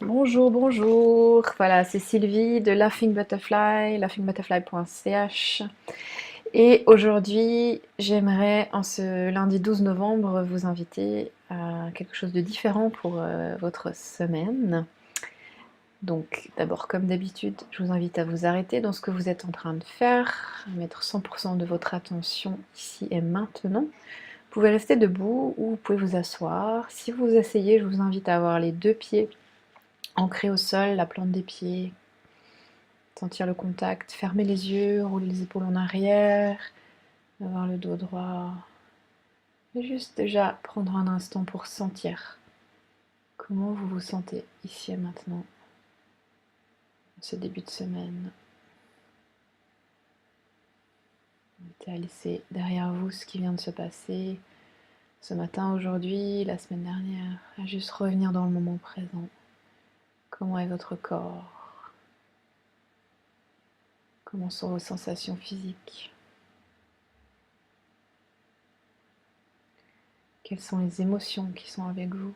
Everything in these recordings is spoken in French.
Bonjour, bonjour. Voilà, c'est Sylvie de Laughing Butterfly, laughing-butterfly.ch. Et aujourd'hui, j'aimerais, en ce lundi 12 novembre, vous inviter à quelque chose de différent pour votre semaine. Donc, d'abord, comme d'habitude, je vous invite à vous arrêter dans ce que vous êtes en train de faire, à mettre 100% de votre attention ici et maintenant. Vous pouvez rester debout ou vous pouvez vous asseoir. Si vous vous asseyez, je vous invite à avoir les deux pieds ancré au sol, la plante des pieds, sentir le contact, fermer les yeux, rouler les épaules en arrière, avoir le dos droit. Et juste déjà prendre un instant pour sentir comment vous vous sentez ici et maintenant, en ce début de semaine. Invitez à laisser derrière vous ce qui vient de se passer ce matin, aujourd'hui, la semaine dernière, à juste revenir dans le moment présent. Comment est votre corps? Comment sont vos sensations physiques? Quelles sont les émotions qui sont avec vous?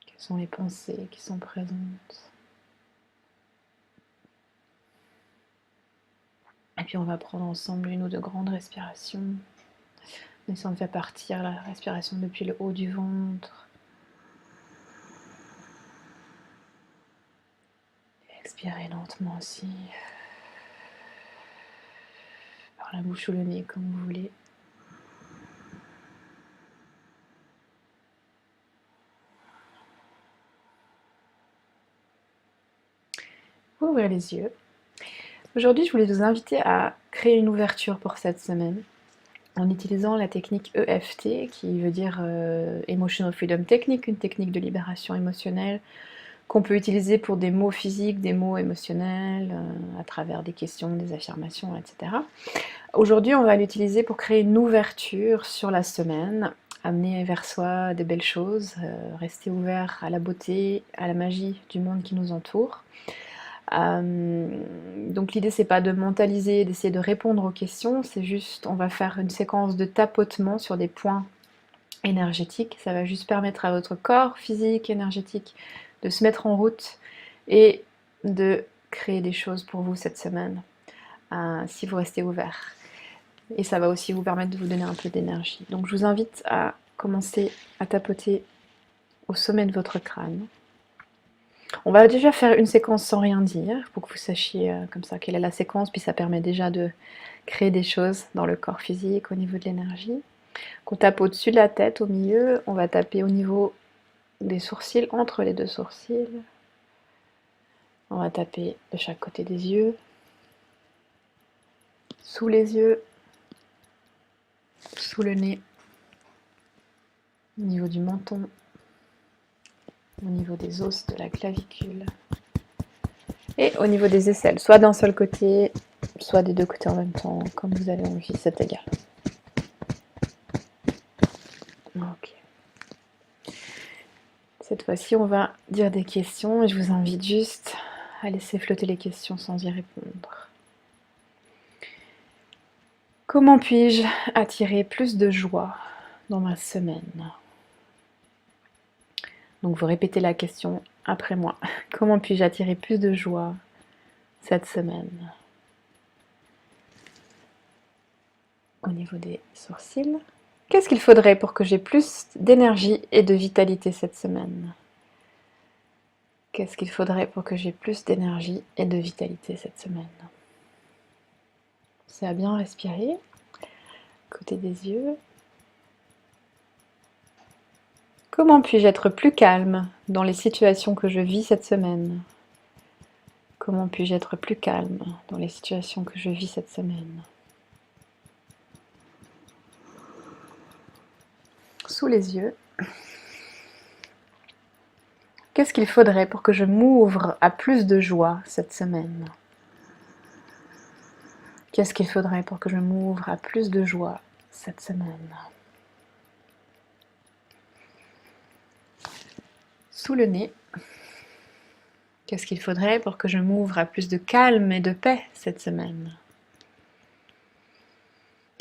Quelles sont les pensées qui sont présentes? Et puis on va prendre ensemble une ou deux grandes respirations. En essayant de faire partir la respiration depuis le haut du ventre. Expirez lentement aussi. Par la bouche ou le nez, comme vous voulez. Ouvrez les yeux. Aujourd'hui, je voulais vous inviter à créer une ouverture pour cette semaine en utilisant la technique EFT, qui veut dire Emotional Freedom Technique, une technique de libération émotionnelle qu'on peut utiliser pour des mots physiques, des mots émotionnels, à travers des questions, des affirmations, etc. Aujourd'hui, on va l'utiliser pour créer une ouverture sur la semaine, amener vers soi de belles choses, rester ouvert à la beauté, à la magie du monde qui nous entoure. Donc l'idée, c'est pas de mentaliser, d'essayer de répondre aux questions, c'est juste, on va faire une séquence de tapotement sur des points énergétiques. Ça va juste permettre à votre corps physique, énergétique, de se mettre en route et de créer des choses pour vous cette semaine, si vous restez ouvert. Et ça va aussi vous permettre de vous donner un peu d'énergie. Donc je vous invite à commencer à tapoter au sommet de votre crâne. On va déjà faire une séquence sans rien dire, pour que vous sachiez comme ça quelle est la séquence, puis ça permet déjà de créer des choses dans le corps physique, au niveau de l'énergie. On tape au-dessus de la tête, au milieu, on va taper au niveau des sourcils, entre les deux sourcils. On va taper de chaque côté des yeux, sous les yeux, sous le nez, au niveau du menton, au niveau des os de la clavicule et au niveau des aisselles, soit d'un seul côté, soit des deux côtés en même temps, comme vous avez envie, c'est égal. Ok. Cette fois-ci, on va dire des questions et je vous invite juste à laisser flotter les questions sans y répondre. Comment puis-je attirer plus de joie dans ma semaine? Donc vous répétez la question après moi. Comment puis-je attirer plus de joie cette semaine? Au niveau des sourcils. Qu'est-ce qu'il faudrait pour que j'ai plus d'énergie et de vitalité cette semaine? Qu'est-ce qu'il faudrait pour que j'ai plus d'énergie et de vitalité cette semaine? C'est à bien respirer. Côté des yeux. Comment puis-je être plus calme dans les situations que je vis cette semaine? Comment puis-je être plus calme dans les situations que je vis cette semaine? Sous les yeux. Qu'est-ce qu'il faudrait pour que je m'ouvre à plus de joie cette semaine? Qu'est-ce qu'il faudrait pour que je m'ouvre à plus de joie cette semaine? Sous le nez. Qu'est-ce qu'il faudrait pour que je m'ouvre à plus de calme et de paix cette semaine?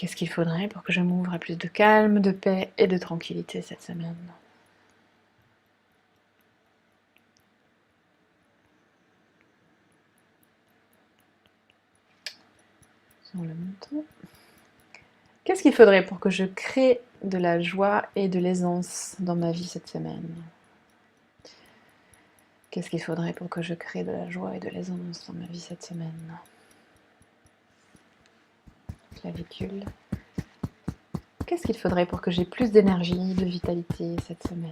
Qu'est-ce qu'il faudrait pour que je m'ouvre à plus de calme, de paix et de tranquillité cette semaine? Sur le menton. Qu'est-ce qu'il faudrait pour que je crée de la joie et de l'aisance dans ma vie cette semaine? Qu'est-ce qu'il faudrait pour que je crée de la joie et de l'aisance dans ma vie cette semaine? Clavicule. Qu'est-ce qu'il faudrait pour que j'ai plus d'énergie, de vitalité cette semaine?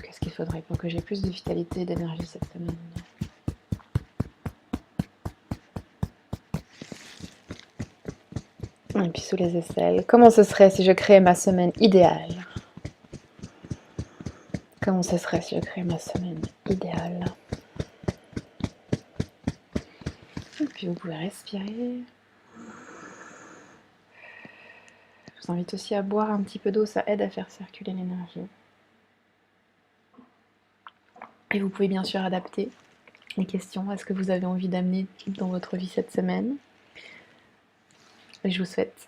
Qu'est-ce qu'il faudrait pour que j'ai plus de vitalité et d'énergie cette semaine? Et puis sous les aisselles, comment ce serait si je créais ma semaine idéale? Comment ce serait si je créais ma semaine idéale? Et puis vous pouvez respirer. Je vous invite aussi à boire un petit peu d'eau, ça aide à faire circuler l'énergie. Et vous pouvez bien sûr adapter les questions à ce que vous avez envie d'amener dans votre vie cette semaine. Et je vous souhaite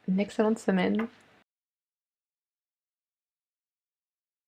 une excellente semaine